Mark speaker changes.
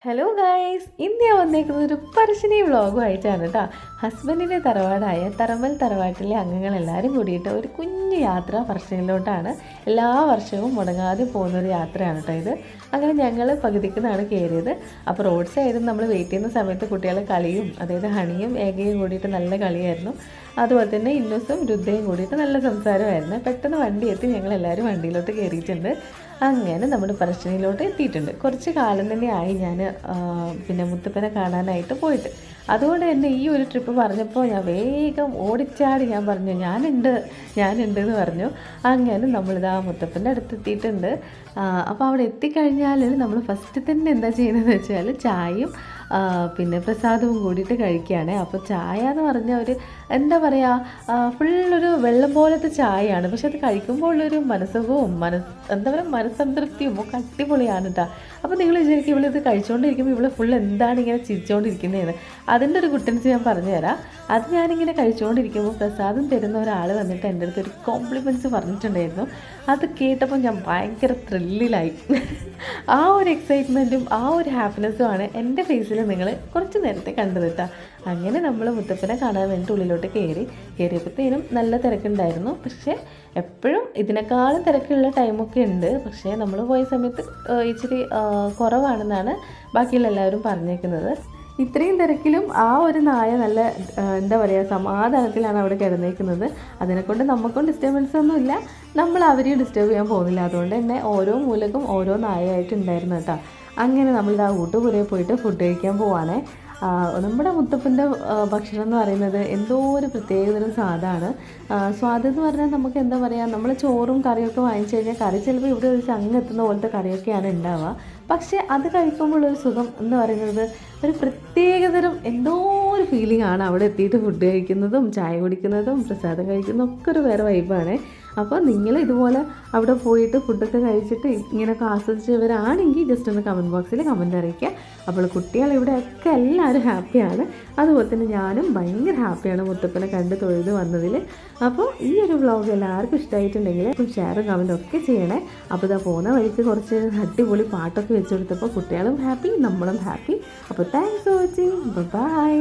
Speaker 1: Hello guys, ഇന്ന് ഞാൻ വന്നേക്കുന്നത് ഒരു പറശ്ശിനി വ്ളോഗുമായിട്ടാണ് കേട്ടോ. ഹസ്ബൻഡിൻ്റെ തറവാടായ തറമ്മൽ തറവാട്ടിലെ അംഗങ്ങളെല്ലാവരും കൂടിയിട്ട് ഒരു കുഞ്ഞു യാത്ര പറശ്ശിനിയിലോട്ടാണ്. എല്ലാ വർഷവും മുടങ്ങാതെ പോകുന്നൊരു യാത്രയാണ് കേട്ടോ ഇത്. അങ്ങനെ ഞങ്ങൾ പകുതിക്കുന്നാണ് കയറിയത്. അപ്പോൾ റോഡ് സൈഡിൽ നമ്മൾ വെയിറ്റ് ചെയ്യുന്ന സമയത്ത് കുട്ടികളെ കളിയും, അതായത് ഹണിയും ഏകയും കൂടിയിട്ട് നല്ല കളിയായിരുന്നു. അതുപോലെ തന്നെ ഇന്നൂസും രുദ്രയും കൂടിയിട്ട് നല്ല സംസാരമായിരുന്നു. പെട്ടെന്ന് വണ്ടി എത്തി, ഞങ്ങളെല്ലാവരും വണ്ടിയിലോട്ട് കയറിയിട്ടുണ്ട്. അങ്ങനെ നമ്മുടെ പറശ്ശിനിയിലോട്ട് എത്തിയിട്ടുണ്ട്. കുറച്ച് കാലം തന്നെയായി ഞാൻ പിന്നെ മുത്തപ്പനെ കാണാനായിട്ട് പോയിട്ട്. അതുകൊണ്ട് തന്നെ ഈ ഒരു ട്രിപ്പ് പറഞ്ഞപ്പോൾ ഞാൻ വേഗം ഓടിച്ചാടി ഞാൻ പറഞ്ഞു ഞാനുണ്ട് എന്ന് പറഞ്ഞു. അങ്ങനെ നമ്മളിതാ മുത്തപ്പൻ്റെ അടുത്ത് എത്തിയിട്ടുണ്ട്. അപ്പോൾ അവിടെ എത്തിക്കഴിഞ്ഞാൽ നമ്മൾ ഫസ്റ്റ് തന്നെ എന്താ ചെയ്യുന്നതെന്ന് വെച്ചാൽ ചായയും പിന്നെ പ്രസാദവും കൂടിയിട്ട് കഴിക്കുകയാണ്. അപ്പോൾ ചായ എന്ന് പറഞ്ഞാൽ ഒരു എന്താ പറയുക, ഫുള്ളൊരു വെള്ളം പോലത്തെ ചായയാണ്. പക്ഷെ അത് കഴിക്കുമ്പോൾ ഉള്ളൊരു മനസ്സുഖവും എന്താ പറയുക മനസ്സംതൃപ്തിയും ഒക്കെ അടിപൊളിയാണ് കേട്ടോ. അപ്പോൾ നിങ്ങൾ വിചാരിക്കും ഇവളിത് കഴിച്ചുകൊണ്ടിരിക്കുമ്പോൾ ഇവൾ ഫുൾ എന്താണ് ഇങ്ങനെ ചിരിച്ചുകൊണ്ടിരിക്കുന്നതെന്ന്. അതിൻ്റെ ഒരു കുട്ടൻസ് ഞാൻ പറഞ്ഞുതരാം. അത് ഞാനിങ്ങനെ കഴിച്ചുകൊണ്ടിരിക്കുമ്പോൾ പ്രസാദം തരുന്ന ഒരാൾ വന്നിട്ട് എൻ്റെ അടുത്ത് ഒരു കോംപ്ലിമെൻറ്റ്സ് പറഞ്ഞിട്ടുണ്ടായിരുന്നു. അത് കേട്ടപ്പോൾ ഞാൻ ഭയങ്കര ത്രില്ലിലായി. ആ ഒരു എക്സൈറ്റ്മെൻറ്റും ആ ഒരു ഹാപ്പിനെസ്സുമാണ് എൻ്റെ ഫേസിൽ നിങ്ങൾ കുറച്ച് നേരത്തെ കണ്ടത് കേട്ടോ. അങ്ങനെ നമ്മൾ മുത്തപ്പനെ കാണാൻ വേണ്ടിയിട്ട് ഉള്ളിലോട്ട് കയറിയപ്പോഴത്തേനും നല്ല തിരക്കുണ്ടായിരുന്നു. പക്ഷേ എപ്പോഴും ഇതിനേക്കാളും തിരക്കുള്ള ടൈമൊക്കെ ഉണ്ട്. പക്ഷേ നമ്മൾ പോയ സമയത്ത് ഇച്ചിരി കുറവാണെന്നാണ് ബാക്കിയുള്ള എല്ലാവരും പറഞ്ഞേക്കുന്നത്. ഇത്രയും തിരക്കിലും ആ ഒരു നായ നല്ല എന്താ പറയുക സമാധാനത്തിലാണ് അവിടെ കിടന്നേക്കുന്നത്. അതിനെക്കൊണ്ട് നമുക്കും ഡിസ്റ്റർബൻസ് ഒന്നുമില്ല, നമ്മൾ അവരെയും ഡിസ്റ്റർബ് ചെയ്യാൻ പോകുന്നില്ല. അതുകൊണ്ട് തന്നെ ഓരോ മൂലക്കും ഓരോ നായയായിട്ടുണ്ടായിരുന്നു കേട്ടോ. അങ്ങനെ നമ്മൾ ആ ഊട്ടുപുരയിൽ പോയിട്ട് ഫുഡ് കഴിക്കാൻ പോവാണേ. നമ്മുടെ മുത്തപ്പൻ്റെ ഭക്ഷണം എന്ന് പറയുന്നത് എന്തോ ഒരു പ്രത്യേകതരം സ്വാദാണ്. സ്വാദ് എന്ന് പറഞ്ഞാൽ നമുക്ക് എന്താ പറയുക, നമ്മൾ ചോറും കറിയൊക്കെ വാങ്ങിച്ചു കഴിഞ്ഞാൽ കറി ചിലപ്പോൾ ഇവിടെ വെച്ച് അങ്ങ് എത്തുന്ന പോലത്തെ കറിയൊക്കെയാണ് ഉണ്ടാവുക. പക്ഷേ അത് കഴിക്കുമ്പോഴൊരു സുഖം എന്ന് പറയുന്നത് ഒരു പ്രത്യേകതരം എന്തോ ഒരു ഫീലിംഗ് ആണ്. അവിടെ എത്തിയിട്ട് ഫുഡ് കഴിക്കുന്നതും ചായ കുടിക്കുന്നതും പ്രസാദം കഴിക്കുന്നതും ഒക്കെ ഒരു വേറെ വൈബാണ്. അപ്പോൾ നിങ്ങൾ ഇതുപോലെ അവിടെ പോയിട്ട് ഫുഡൊക്കെ കഴിച്ചിട്ട് ഇങ്ങനെയൊക്കെ ആസ്വദിച്ചവരാണെങ്കിൽ ജസ്റ്റ് ഒന്ന് കമൻറ്റ് ബോക്സിൽ കമൻറ്റ് അറിയിക്കുക. അപ്പോൾ കുട്ടികൾ ഇവിടെയൊക്കെ എല്ലാവരും ഹാപ്പിയാണ്. അതുപോലെ തന്നെ ഞാനും ഭയങ്കര ഹാപ്പിയാണ് മുത്തപ്പനെ കണ്ട് തൊഴുത് വന്നതിൽ. അപ്പോൾ ഈ ഒരു വ്ളോഗ് എല്ലാവർക്കും ഇഷ്ടമായിട്ടുണ്ടെങ്കിൽ ഷെയറും കമൻറ്റും ഒക്കെ ചെയ്യണേ. അപ്പോൾ ഇതാ പോകുന്ന വഴിക്ക് കുറച്ച് അടിപൊളി പാട്ടൊക്കെ വെച്ച് കൊടുത്തപ്പോൾ കുട്ടികളും ഹാപ്പി, നമ്മളും ഹാപ്പി. അപ്പോൾ താങ്ക്സ് ഫോർ വാച്ചിങ്. ബൈ.